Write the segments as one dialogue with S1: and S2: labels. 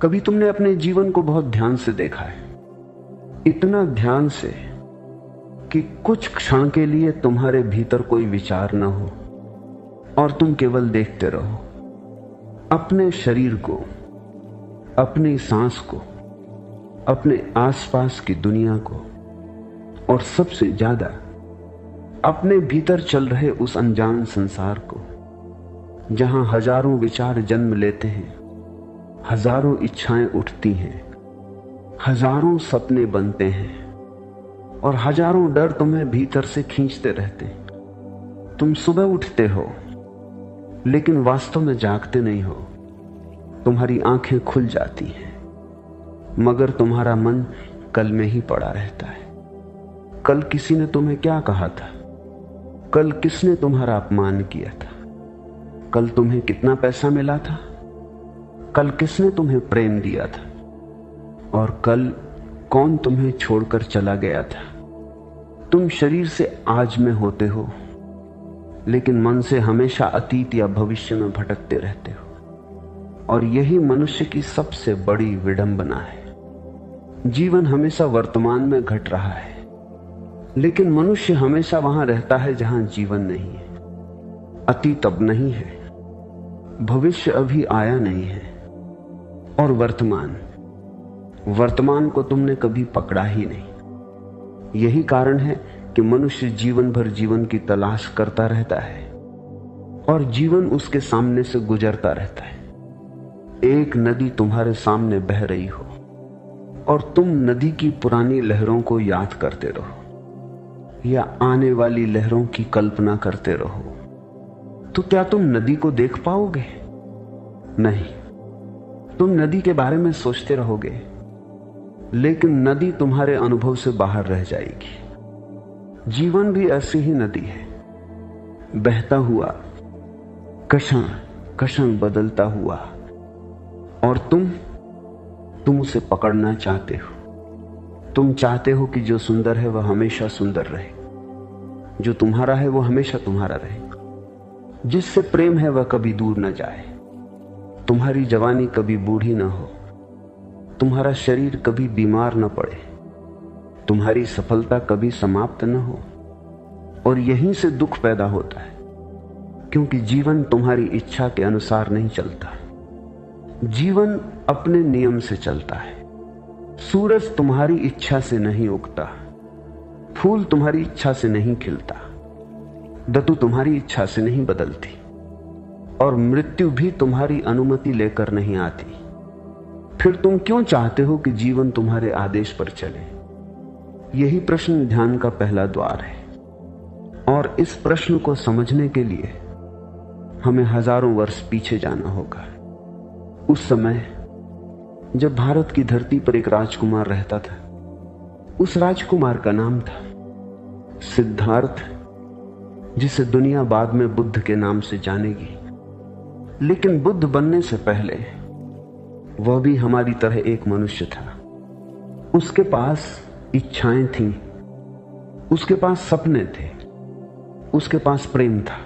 S1: कभी तुमने अपने जीवन को बहुत ध्यान से देखा है, इतना ध्यान से कि कुछ क्षण के लिए तुम्हारे भीतर कोई विचार न हो और तुम केवल देखते रहो अपने शरीर को, अपनी सांस को, अपने आसपास की दुनिया को, और सबसे ज्यादा अपने भीतर चल रहे उस अनजान संसार को, जहां हजारों विचार जन्म लेते हैं, हजारों इच्छाएं उठती हैं, हजारों सपने बनते हैं और हजारों डर तुम्हें भीतर से खींचते रहते हैं। तुम सुबह उठते हो लेकिन वास्तव में जागते नहीं हो। तुम्हारी आंखें खुल जाती हैं मगर तुम्हारा मन कल में ही पड़ा रहता है। कल किसी ने तुम्हें क्या कहा था, कल किसने तुम्हारा अपमान किया था, कल तुम्हें कितना पैसा मिला था, कल किसने तुम्हें प्रेम दिया था, और कल कौन तुम्हें छोड़कर चला गया था। तुम शरीर से आज में होते हो लेकिन मन से हमेशा अतीत या भविष्य में भटकते रहते हो, और यही मनुष्य की सबसे बड़ी विडंबना है। जीवन हमेशा वर्तमान में घट रहा है लेकिन मनुष्य हमेशा वहां रहता है जहां जीवन नहीं है। अतीत अब नहीं है, भविष्य अभी आया नहीं है, और वर्तमान को तुमने कभी पकड़ा ही नहीं। यही कारण है कि मनुष्य जीवन भर जीवन की तलाश करता रहता है और जीवन उसके सामने से गुजरता रहता है। एक नदी तुम्हारे सामने बह रही हो और तुम नदी की पुरानी लहरों को याद करते रहो या आने वाली लहरों की कल्पना करते रहो, तो क्या तुम नदी को देख पाओगे? नहीं, तुम नदी के बारे में सोचते रहोगे लेकिन नदी तुम्हारे अनुभव से बाहर रह जाएगी। जीवन भी ऐसी ही नदी है, बहता हुआ, कषण कषण बदलता हुआ, और तुम उसे पकड़ना चाहते हो। तुम चाहते हो कि जो सुंदर है वह हमेशा सुंदर रहे, जो तुम्हारा है वह हमेशा तुम्हारा रहे, जिससे प्रेम है वह कभी दूर न जाए, तुम्हारी जवानी कभी बूढ़ी न हो, तुम्हारा शरीर कभी बीमार न पड़े, तुम्हारी सफलता कभी समाप्त न हो। और यहीं से दुख पैदा होता है क्योंकि जीवन तुम्हारी इच्छा के अनुसार नहीं चलता। जीवन अपने नियम से चलता है। सूरज तुम्हारी इच्छा से नहीं उगता, फूल तुम्हारी इच्छा से नहीं खिलता, ऋतु तुम्हारी इच्छा से नहीं बदलती, और मृत्यु भी तुम्हारी अनुमति लेकर नहीं आती। फिर तुम क्यों चाहते हो कि जीवन तुम्हारे आदेश पर चले? यही प्रश्न ध्यान का पहला द्वार है, और इस प्रश्न को समझने के लिए हमें हजारों वर्ष पीछे जाना होगा। उस समय जब भारत की धरती पर एक राजकुमार रहता था। उस राजकुमार का नाम था सिद्धार्थ, जिसे दुनिया बाद में बुद्ध के नाम से जानेगी। लेकिन बुद्ध बनने से पहले वह भी हमारी तरह एक मनुष्य था। उसके पास इच्छाएं थीं, उसके पास सपने थे, उसके पास प्रेम था,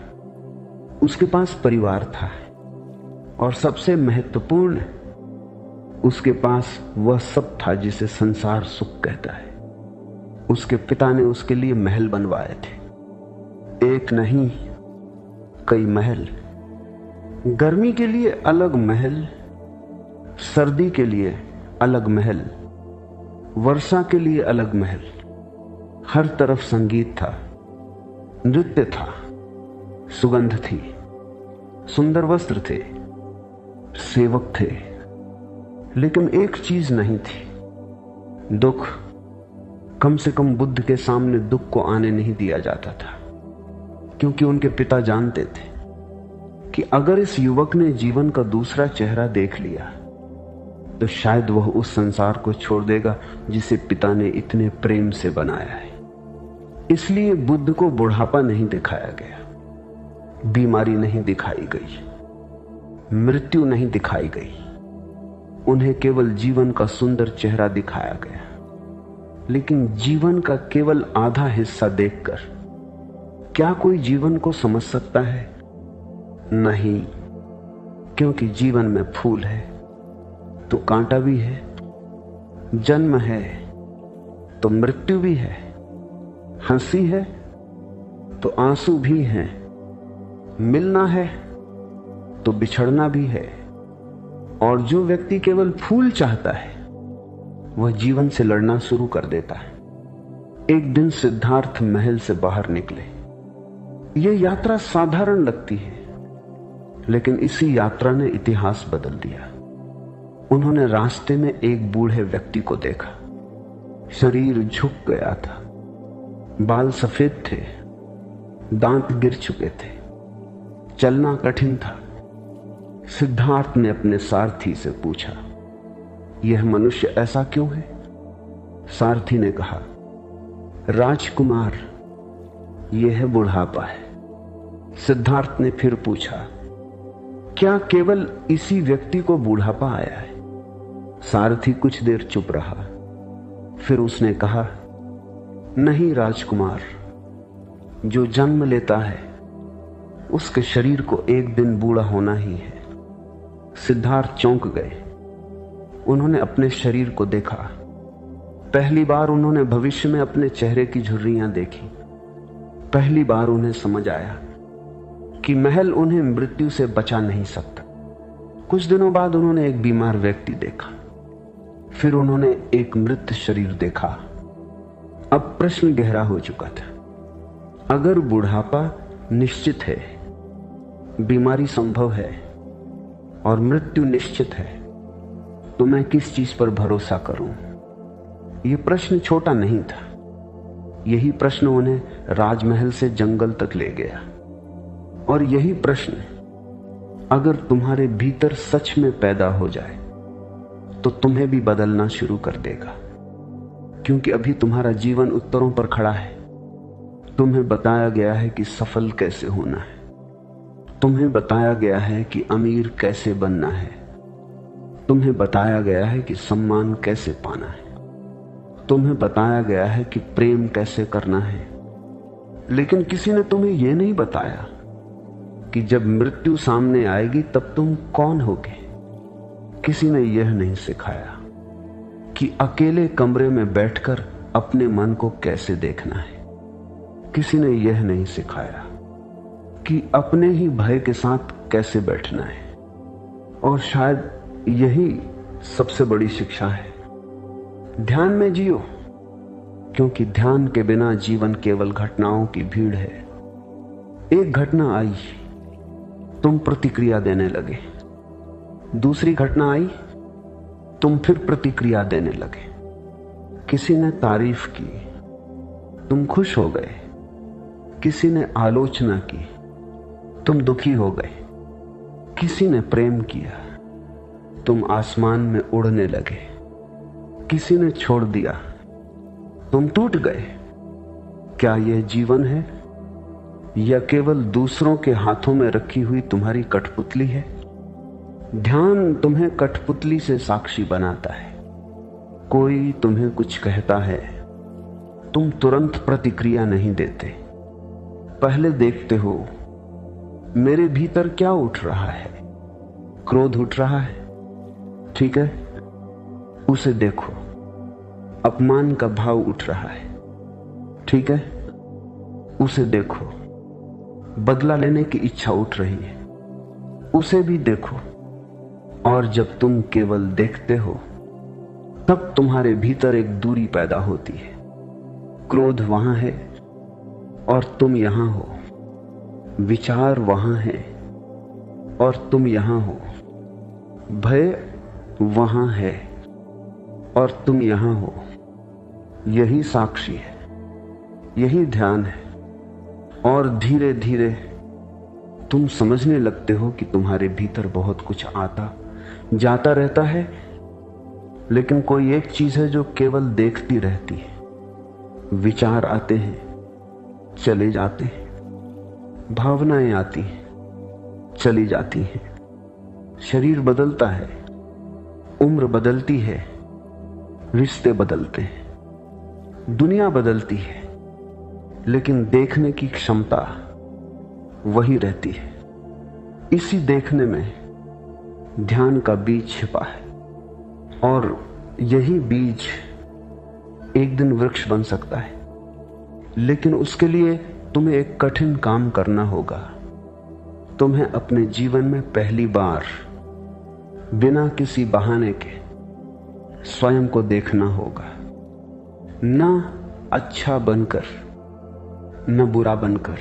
S1: उसके पास परिवार था, और सबसे महत्वपूर्ण, उसके पास वह सब था जिसे संसार सुख कहता है। उसके पिता ने उसके लिए महल बनवाए थे, एक नहीं कई महल। गर्मी के लिए अलग महल, सर्दी के लिए अलग महल, वर्षा के लिए अलग महल। हर तरफ संगीत था, नृत्य था, सुगंध थी, सुंदर वस्त्र थे, सेवक थे। लेकिन एक चीज नहीं थी, दुख। कम से कम बुद्ध के सामने दुख को आने नहीं दिया जाता था, क्योंकि उनके पिता जानते थे कि अगर इस युवक ने जीवन का दूसरा चेहरा देख लिया तो शायद वह उस संसार को छोड़ देगा जिसे पिता ने इतने प्रेम से बनाया है। इसलिए बुद्ध को बुढ़ापा नहीं दिखाया गया, बीमारी नहीं दिखाई गई, मृत्यु नहीं दिखाई गई। उन्हें केवल जीवन का सुंदर चेहरा दिखाया गया। लेकिन जीवन का केवल आधा हिस्सा देखकर क्या कोई जीवन को समझ सकता है? नहीं, क्योंकि जीवन में फूल है, तो कांटा भी है, जन्म है तो मृत्यु भी है, हंसी है तो आंसू भी है, मिलना है तो बिछड़ना भी है। और जो व्यक्ति केवल फूल चाहता है वह जीवन से लड़ना शुरू कर देता है। एक दिन सिद्धार्थ महल से बाहर निकले। यह यात्रा साधारण लगती है, लेकिन इसी यात्रा ने इतिहास बदल दिया। उन्होंने रास्ते में एक बूढ़े व्यक्ति को देखा। शरीर झुक गया था, बाल सफेद थे, दांत गिर चुके थे, चलना कठिन था। सिद्धार्थ ने अपने सारथी से पूछा, यह मनुष्य ऐसा क्यों है? सारथी ने कहा, राजकुमार, यह है बुढ़ापा है। सिद्धार्थ ने फिर पूछा, क्या केवल इसी व्यक्ति को बुढ़ापा आया है? सारथी कुछ देर चुप रहा, फिर उसने कहा, नहीं राजकुमार, जो जन्म लेता है उसके शरीर को एक दिन बूढ़ा होना ही है। सिद्धार्थ चौंक गए। उन्होंने अपने शरीर को देखा। पहली बार उन्होंने भविष्य में अपने चेहरे की झुर्रियां देखी। पहली बार उन्हें समझ आया कि महल उन्हें मृत्यु से बचा नहीं सकता। कुछ दिनों बाद उन्होंने एक बीमार व्यक्ति देखा, फिर उन्होंने एक मृत शरीर देखा। अब प्रश्न गहरा हो चुका था। अगर बुढ़ापा निश्चित है, बीमारी संभव है और मृत्यु निश्चित है, तो मैं किस चीज पर भरोसा करूं? यह प्रश्न छोटा नहीं था। यही प्रश्न उन्हें राजमहल से जंगल तक ले गया। और यही प्रश्न अगर तुम्हारे भीतर सच में पैदा हो जाए तो तुम्हें भी बदलना शुरू कर देगा। क्योंकि अभी तुम्हारा जीवन उत्तरों पर खड़ा है। तुम्हें बताया गया है कि सफल कैसे होना है, तुम्हें बताया गया है कि अमीर कैसे बनना है, तुम्हें बताया गया है कि सम्मान कैसे पाना है, तुम्हें बताया गया है कि प्रेम कैसे करना है। लेकिन किसी ने तुम्हें यह नहीं बताया कि जब मृत्यु सामने आएगी तब तुम कौन होगे। किसी ने यह नहीं सिखाया कि अकेले कमरे में बैठकर अपने मन को कैसे देखना है। किसी ने यह नहीं सिखाया कि अपने ही भय के साथ कैसे बैठना है। और शायद यही सबसे बड़ी शिक्षा है। ध्यान में जियो, क्योंकि ध्यान के बिना जीवन केवल घटनाओं की भीड़ है। एक घटना आई, तुम प्रतिक्रिया देने लगे। दूसरी घटना आई, तुम फिर प्रतिक्रिया देने लगे। किसी ने तारीफ की, तुम खुश हो गए। किसी ने आलोचना की, तुम दुखी हो गए। किसी ने प्रेम किया, तुम आसमान में उड़ने लगे। किसी ने छोड़ दिया, तुम टूट गए। क्या यह जीवन है या केवल दूसरों के हाथों में रखी हुई तुम्हारी कठपुतली है? ध्यान तुम्हें कठपुतली से साक्षी बनाता है। कोई तुम्हें कुछ कहता है, तुम तुरंत प्रतिक्रिया नहीं देते। पहले देखते हो मेरे भीतर क्या उठ रहा है। क्रोध उठ रहा है, ठीक है, उसे देखो। अपमान का भाव उठ रहा है, ठीक है, उसे देखो। बदला लेने की इच्छा उठ रही है, उसे भी देखो। और जब तुम केवल देखते हो तब तुम्हारे भीतर एक दूरी पैदा होती है। क्रोध वहां है और तुम यहां हो। विचार वहां है और तुम यहां हो। भय वहां है और तुम यहां हो। यही साक्षी है, यही ध्यान है। और धीरे धीरे तुम समझने लगते हो कि तुम्हारे भीतर बहुत कुछ आता जाता रहता है, लेकिन कोई एक चीज है जो केवल देखती रहती है। विचार आते हैं, चले जाते हैं। भावनाएं आती हैं, चली जाती हैं। शरीर बदलता है, उम्र बदलती है, रिश्ते बदलते हैं, दुनिया बदलती है, लेकिन देखने की क्षमता वही रहती है। इसी देखने में ध्यान का बीज छिपा है। और यही बीज एक दिन वृक्ष बन सकता है। लेकिन उसके लिए तुम्हें एक कठिन काम करना होगा। तुम्हें अपने जीवन में पहली बार बिना किसी बहाने के स्वयं को देखना होगा, न अच्छा बनकर, न बुरा बनकर,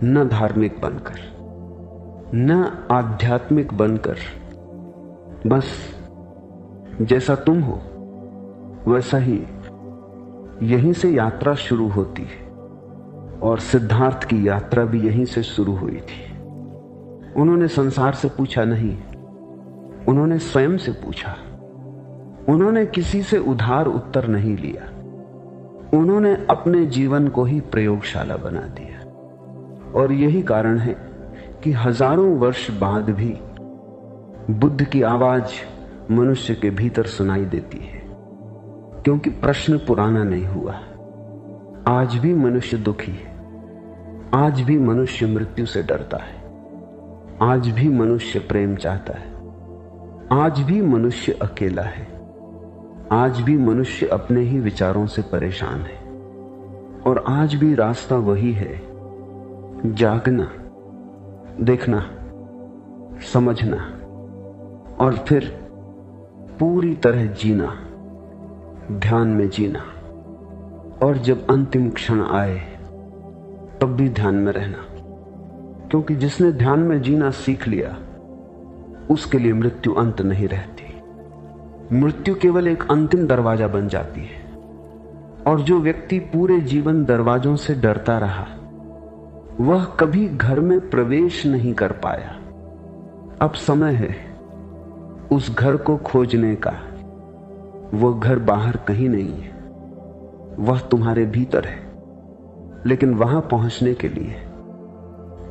S1: न धार्मिक बनकर, न आध्यात्मिक बनकर। बस जैसा तुम हो वैसा ही। यहीं से यात्रा शुरू होती है और सिद्धार्थ की यात्रा भी यहीं से शुरू हुई थी। उन्होंने संसार से पूछा नहीं, उन्होंने स्वयं से पूछा। उन्होंने किसी से उधार उत्तर नहीं लिया। उन्होंने अपने जीवन को ही प्रयोगशाला बना दिया। और यही कारण है कि हजारों वर्ष बाद भी बुद्ध की आवाज मनुष्य के भीतर सुनाई देती है, क्योंकि प्रश्न पुराना नहीं हुआ। आज भी मनुष्य दुखी है, आज भी मनुष्य मृत्यु से डरता है, आज भी मनुष्य प्रेम चाहता है, आज भी मनुष्य अकेला है, आज भी मनुष्य अपने ही विचारों से परेशान है। और आज भी रास्ता वही है, जागना, देखना, समझना और फिर पूरी तरह जीना, ध्यान में जीना। और जब अंतिम क्षण आए तब भी ध्यान में रहना, क्योंकि जिसने ध्यान में जीना सीख लिया उसके लिए मृत्यु अंत नहीं रहती। मृत्यु केवल एक अंतिम दरवाजा बन जाती है। और जो व्यक्ति पूरे जीवन दरवाजों से डरता रहा वह कभी घर में प्रवेश नहीं कर पाया। अब समय है उस घर को खोजने का। वह घर बाहर कहीं नहीं है, वह तुम्हारे भीतर है। लेकिन वहां पहुंचने के लिए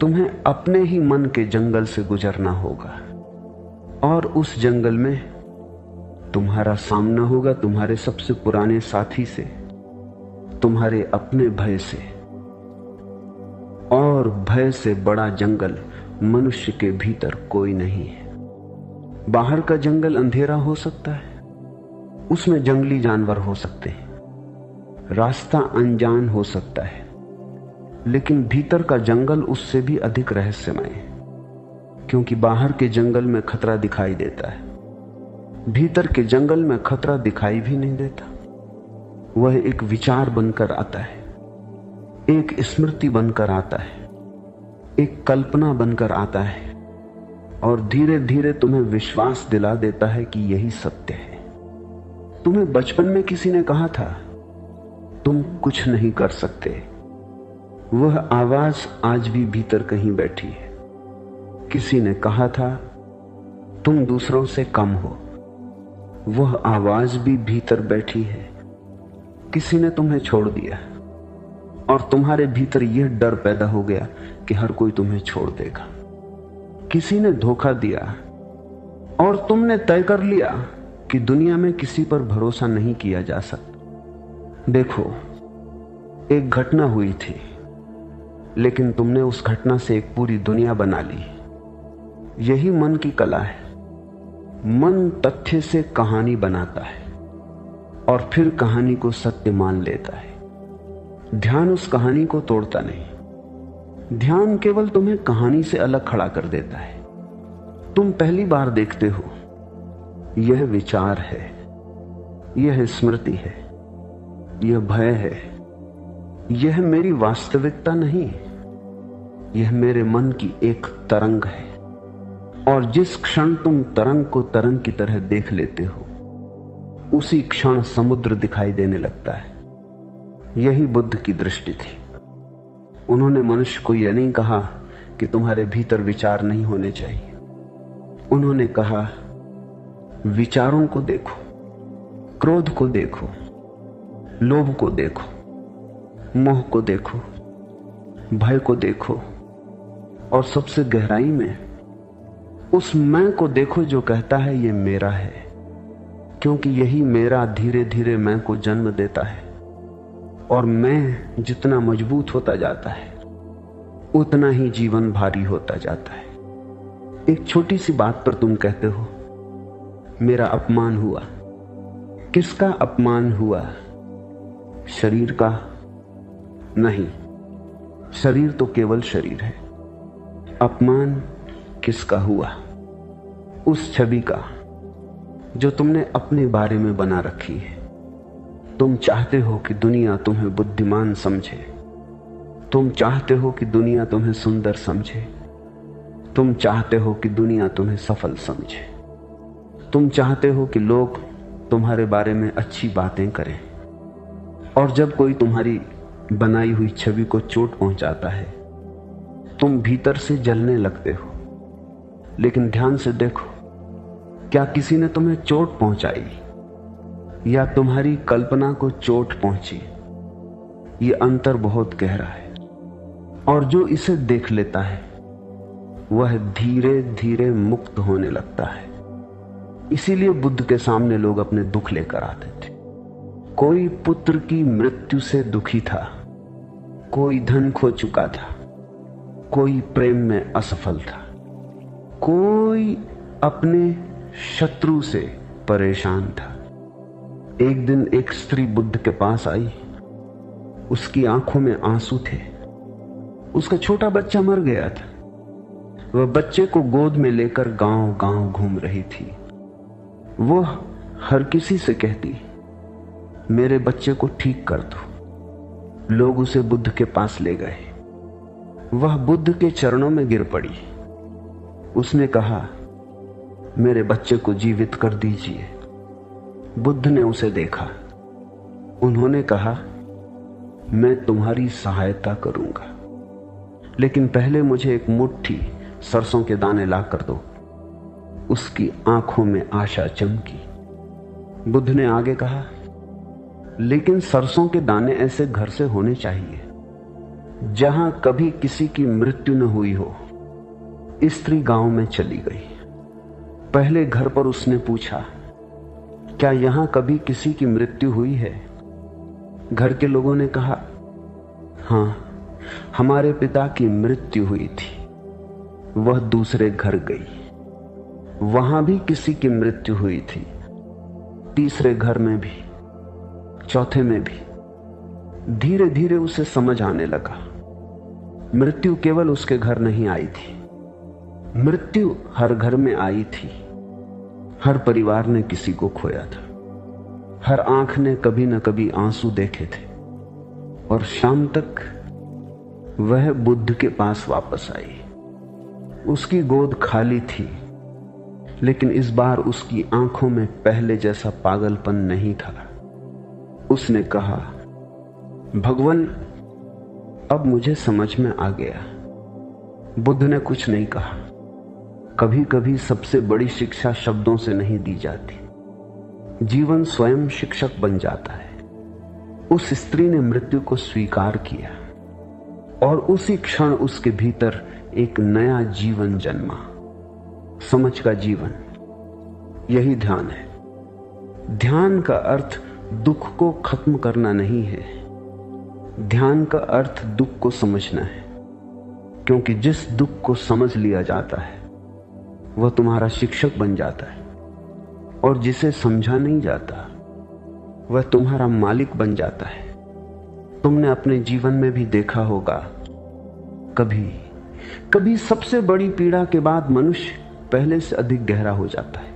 S1: तुम्हें अपने ही मन के जंगल से गुजरना होगा। और उस जंगल में तुम्हारा सामना होगा तुम्हारे सबसे पुराने साथी से, तुम्हारे अपने भय से। और भय से बड़ा जंगल मनुष्य के भीतर कोई नहीं है। बाहर का जंगल अंधेरा हो सकता है, उसमें जंगली जानवर हो सकते हैं, रास्ता अनजान हो सकता है, लेकिन भीतर का जंगल उससे भी अधिक रहस्यमय है, क्योंकि बाहर के जंगल में खतरा दिखाई देता है, भीतर के जंगल में खतरा दिखाई भी नहीं देता। वह एक विचार बनकर आता है, एक स्मृति बनकर आता है, एक कल्पना बनकर आता है और धीरे धीरे तुम्हें विश्वास दिला देता है कि यही सत्य है। तुम्हें बचपन में किसी ने कहा था तुम कुछ नहीं कर सकते। वह आवाज आज भी भीतर कहीं बैठी है। किसी ने कहा था तुम दूसरों से कम हो। वह आवाज भी भीतर बैठी है। किसी ने तुम्हें छोड़ दिया और तुम्हारे भीतर यह डर पैदा हो गया कि हर कोई तुम्हें छोड़ देगा। किसी ने धोखा दिया और तुमने तय कर लिया कि दुनिया में किसी पर भरोसा नहीं किया जा सकता। देखो, एक घटना हुई थी, लेकिन तुमने उस घटना से एक पूरी दुनिया बना ली। यही मन की कला है। मन तथ्य से कहानी बनाता है और फिर कहानी को सत्य मान लेता है। ध्यान उस कहानी को तोड़ता नहीं। ध्यान केवल तुम्हें कहानी से अलग खड़ा कर देता है। तुम पहली बार देखते हो यह विचार है, यह स्मृति है, यह भय है, यह मेरी वास्तविकता नहीं, यह मेरे मन की एक तरंग है। और जिस क्षण तुम तरंग को तरंग की तरह देख लेते हो उसी क्षण समुद्र दिखाई देने लगता है। यही बुद्ध की दृष्टि थी। उन्होंने मनुष्य को यह नहीं कहा कि तुम्हारे भीतर विचार नहीं होने चाहिए। उन्होंने कहा विचारों को देखो, क्रोध को देखो, लोभ को देखो, मोह को देखो, भय को देखो और सबसे गहराई में उस मैं को देखो जो कहता है ये मेरा है, क्योंकि यही मेरा धीरे धीरे मैं को जन्म देता है। और मैं जितना मजबूत होता जाता है उतना ही जीवन भारी होता जाता है। एक छोटी सी बात पर तुम कहते हो मेरा अपमान हुआ। किसका अपमान हुआ? शरीर का? नहीं, शरीर तो केवल शरीर है। अपमान किसका हुआ? उस छवि का जो तुमने अपने बारे में बना रखी है। तुम चाहते हो कि दुनिया तुम्हें बुद्धिमान समझे, तुम चाहते हो कि दुनिया तुम्हें सुंदर समझे, तुम चाहते हो कि दुनिया तुम्हें सफल समझे, तुम चाहते हो कि लोग तुम्हारे बारे में अच्छी बातें करें। और जब कोई तुम्हारी बनाई हुई छवि को चोट पहुंचाता है, तुम भीतर से जलने लगते हो। लेकिन ध्यान से देखो, क्या किसी ने तुम्हें चोट पहुंचाई या तुम्हारी कल्पना को चोट पहुंची? ये अंतर बहुत गहरा है। और जो इसे देख लेता है वह धीरे धीरे मुक्त होने लगता है। इसीलिए बुद्ध के सामने लोग अपने दुख लेकर आते थे। कोई पुत्र की मृत्यु से दुखी था, कोई धन खो चुका था, कोई प्रेम में असफल था, कोई अपने शत्रु से परेशान था। एक दिन एक स्त्री बुद्ध के पास आई। उसकी आंखों में आंसू थे। उसका छोटा बच्चा मर गया था। वह बच्चे को गोद में लेकर गांव गांव घूम रही थी। वह हर किसी से कहती, मेरे बच्चे को ठीक कर दो। लोग उसे बुद्ध के पास ले गए। वह बुद्ध के चरणों में गिर पड़ी। उसने कहा, मेरे बच्चे को जीवित कर दीजिए। बुद्ध ने उसे देखा। उन्होंने कहा, मैं तुम्हारी सहायता करूंगा, लेकिन पहले मुझे एक मुट्ठी सरसों के दाने ला कर दो। उसकी आंखों में आशा चमकी। बुद्ध ने आगे कहा, लेकिन सरसों के दाने ऐसे घर से होने चाहिए जहां कभी किसी की मृत्यु न हुई हो। स्त्री गांव में चली गई। पहले घर पर उसने पूछा, क्या यहां कभी किसी की मृत्यु हुई है? घर के लोगों ने कहा, हां, हमारे पिता की मृत्यु हुई थी। वह दूसरे घर गई। वहां भी किसी की मृत्यु हुई थी। तीसरे घर में भी, चौथे में भी। धीरे धीरे उसे समझ आने लगा, मृत्यु केवल उसके घर नहीं आई थी। मृत्यु हर घर में आई थी। हर परिवार ने किसी को खोया था। हर आंख ने कभी न कभी आंसू देखे थे। और शाम तक वह बुद्ध के पास वापस आई। उसकी गोद खाली थी, लेकिन इस बार उसकी आंखों में पहले जैसा पागलपन नहीं था। उसने कहा, भगवान, अब मुझे समझ में आ गया। बुद्ध ने कुछ नहीं कहा। कभी कभी सबसे बड़ी शिक्षा शब्दों से नहीं दी जाती। जीवन स्वयं शिक्षक बन जाता है। उस स्त्री ने मृत्यु को स्वीकार किया और उसी क्षण उसके भीतर एक नया जीवन जन्मा, समझ का जीवन। यही ध्यान है। ध्यान का अर्थ दुख को खत्म करना नहीं है। ध्यान का अर्थ दुख को समझना है, क्योंकि जिस दुख को समझ लिया जाता है वह तुम्हारा शिक्षक बन जाता है, और जिसे समझा नहीं जाता वह तुम्हारा मालिक बन जाता है। तुमने अपने जीवन में भी देखा होगा, कभी कभी सबसे बड़ी पीड़ा के बाद मनुष्य पहले से अधिक गहरा हो जाता है।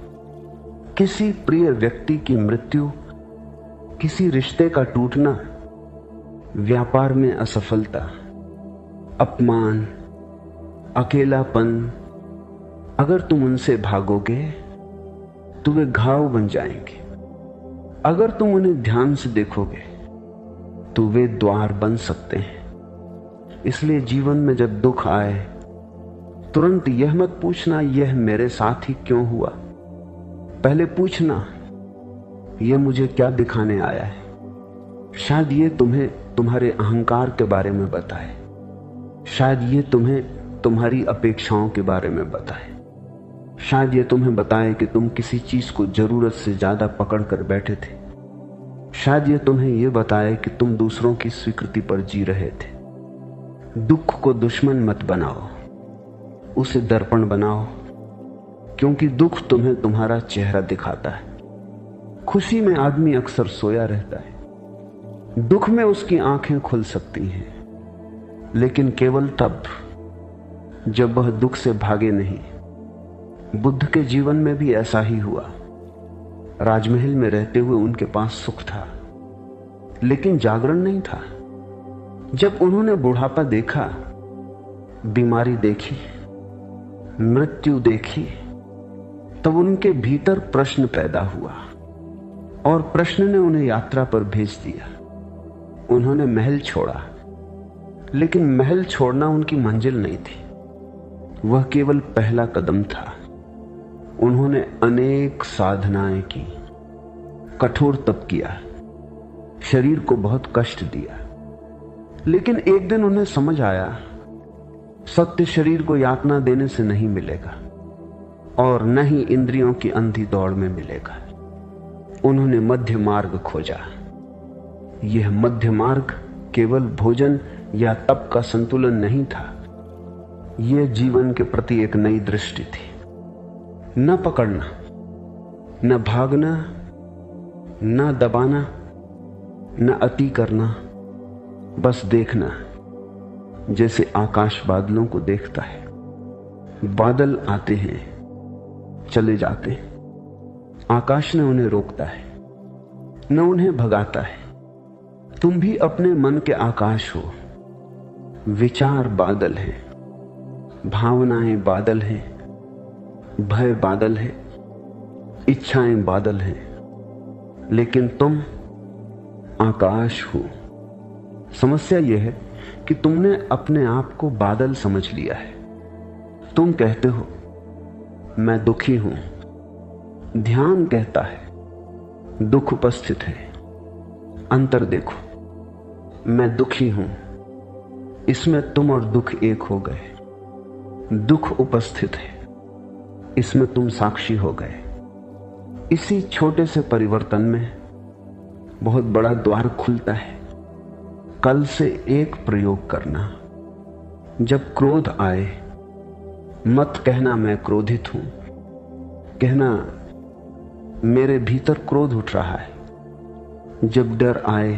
S1: किसी प्रिय व्यक्ति की मृत्यु, किसी रिश्ते का टूटना, व्यापार में असफलता, अपमान, अकेलापन, अगर तुम उनसे भागोगे तो वे घाव बन जाएंगे। अगर तुम उन्हें ध्यान से देखोगे तो वे द्वार बन सकते हैं। इसलिए जीवन में जब दुख आए, तुरंत यह मत पूछना यह मेरे साथ ही क्यों हुआ। पहले पूछना, यह मुझे क्या दिखाने आया है। शायद ये तुम्हें तुम्हारे अहंकार के बारे में बताए। शायद ये तुम्हें तुम्हारी अपेक्षाओं के बारे में बताए। शायद ये तुम्हें बताए कि तुम किसी चीज को जरूरत से ज्यादा पकड़ कर बैठे थे। शायद ये तुम्हें यह बताए कि तुम दूसरों की स्वीकृति पर जी रहे थे। दुख को दुश्मन मत बनाओ, उसे दर्पण बनाओ। क्योंकि दुख तुम्हें तुम्हारा चेहरा दिखाता है। खुशी में आदमी अक्सर सोया रहता है, दुख में उसकी आंखें खुल सकती हैं, लेकिन केवल तब जब वह दुख से भागे नहीं। बुद्ध के जीवन में भी ऐसा ही हुआ। राजमहल में रहते हुए उनके पास सुख था, लेकिन जागरण नहीं था। जब उन्होंने बुढ़ापा देखा, बीमारी देखी, मृत्यु देखी, तब उनके भीतर प्रश्न पैदा हुआ और प्रश्न ने उन्हें यात्रा पर भेज दिया। उन्होंने महल छोड़ा, लेकिन महल छोड़ना उनकी मंजिल नहीं थी, वह केवल पहला कदम था। उन्होंने अनेक साधनाएं की, कठोर तप किया, शरीर को बहुत कष्ट दिया, लेकिन एक दिन उन्हें समझ आया सत्य शरीर को यातना देने से नहीं मिलेगा और न ही इंद्रियों की अंधी दौड़ में मिलेगा। उन्होंने मध्य मार्ग खोजा। यह मध्य मार्ग केवल भोजन या तप का संतुलन नहीं था, यह जीवन के प्रति एक नई दृष्टि थी। न पकड़ना, न भागना, न दबाना, न अति करना, बस देखना, जैसे आकाश बादलों को देखता है। बादल आते हैं, चले जाते हैं, आकाश ने उन्हें रोकता है, न उन्हें भगाता है। तुम भी अपने मन के आकाश हो। विचार बादल है, भावनाएं बादल हैं, भय बादल है, इच्छाएं बादल हैं, लेकिन तुम आकाश हो। समस्या यह है कि तुमने अपने आप को बादल समझ लिया है। तुम कहते हो मैं दुखी हूं, ध्यान कहता है दुख उपस्थित है। अंतर देखो, मैं दुखी हूं, इसमें तुम और दुख एक हो गए। दुख उपस्थित है, इसमें तुम साक्षी हो गए। इसी छोटे से परिवर्तन में बहुत बड़ा द्वार खुलता है। कल से एक प्रयोग करना, जब क्रोध आए मत कहना मैं क्रोधित हूं, कहना मेरे भीतर क्रोध उठ रहा है। जब डर आए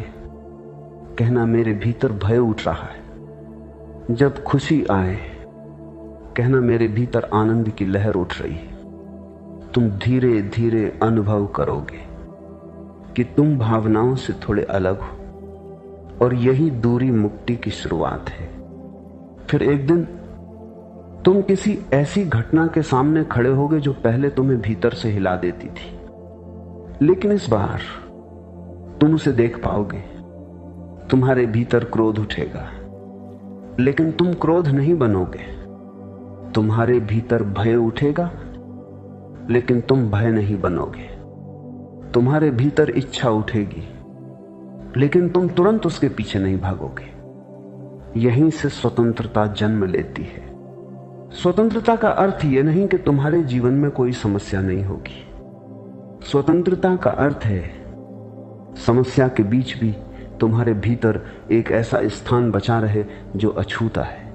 S1: कहना मेरे भीतर भय उठ रहा है। जब खुशी आए कहना मेरे भीतर आनंद की लहर उठ रही है। तुम धीरे धीरे अनुभव करोगे कि तुम भावनाओं से थोड़े अलग हो, और यही दूरी मुक्ति की शुरुआत है। फिर एक दिन तुम किसी ऐसी घटना के सामने खड़े होगे जो पहले तुम्हें भीतर से हिला देती थी, लेकिन इस बार तुम उसे देख पाओगे। तुम्हारे भीतर क्रोध उठेगा, लेकिन तुम क्रोध नहीं बनोगे। तुम्हारे भीतर भय उठेगा, लेकिन तुम भय नहीं बनोगे। तुम्हारे भीतर इच्छा उठेगी, लेकिन तुम तुरंत उसके पीछे नहीं भागोगे। यहीं से स्वतंत्रता जन्म लेती है। स्वतंत्रता का अर्थ यह नहीं कि तुम्हारे जीवन में कोई समस्या नहीं होगी। स्वतंत्रता का अर्थ है समस्या के बीच भी तुम्हारे भीतर एक ऐसा स्थान बचा रहे जो अछूता है।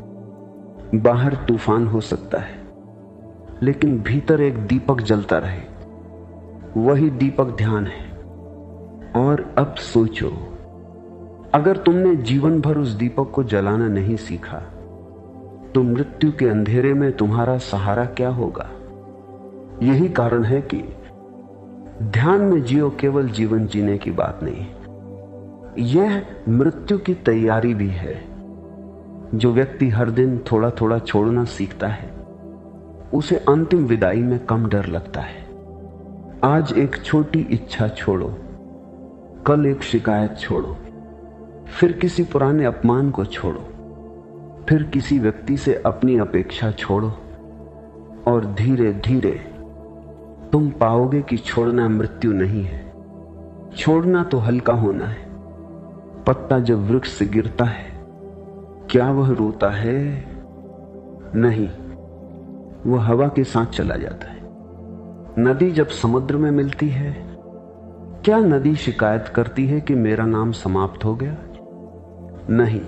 S1: बाहर तूफान हो सकता है, लेकिन भीतर एक दीपक जलता रहे। वही दीपक ध्यान है। और अब सोचो, अगर तुमने जीवन भर उस दीपक को जलाना नहीं सीखा तो मृत्यु के अंधेरे में तुम्हारा सहारा क्या होगा? यही कारण है कि ध्यान में जियो केवल जीवन जीने की बात नहीं, यह मृत्यु की तैयारी भी है। जो व्यक्ति हर दिन थोड़ा थोड़ा छोड़ना सीखता है, उसे अंतिम विदाई में कम डर लगता है। आज एक छोटी इच्छा छोड़ो, कल एक शिकायत छोड़ो, फिर किसी पुराने अपमान को छोड़ो, फिर किसी व्यक्ति से अपनी अपेक्षा छोड़ो, और धीरे धीरे तुम पाओगे कि छोड़ना मृत्यु नहीं है। छोड़ना तो हल्का होना है। पत्ता जब वृक्ष से गिरता है, क्या वह रोता है? नहीं, वह हवा के साथ चला जाता है। नदी जब समुद्र में मिलती है, क्या नदी शिकायत करती है कि मेरा नाम समाप्त हो गया? नहीं,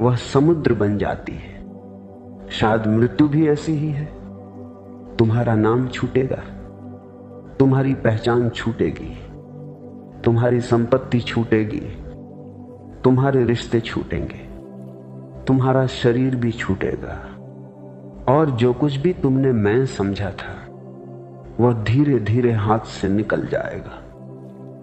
S1: वह समुद्र बन जाती है। शायद मृत्यु भी ऐसी ही है। तुम्हारा नाम छूटेगा, तुम्हारी पहचान छूटेगी, तुम्हारी संपत्ति छूटेगी, तुम्हारे रिश्ते छूटेंगे, तुम्हारा शरीर भी छूटेगा, और जो कुछ भी तुमने मैं समझा था वह धीरे धीरे हाथ से निकल जाएगा।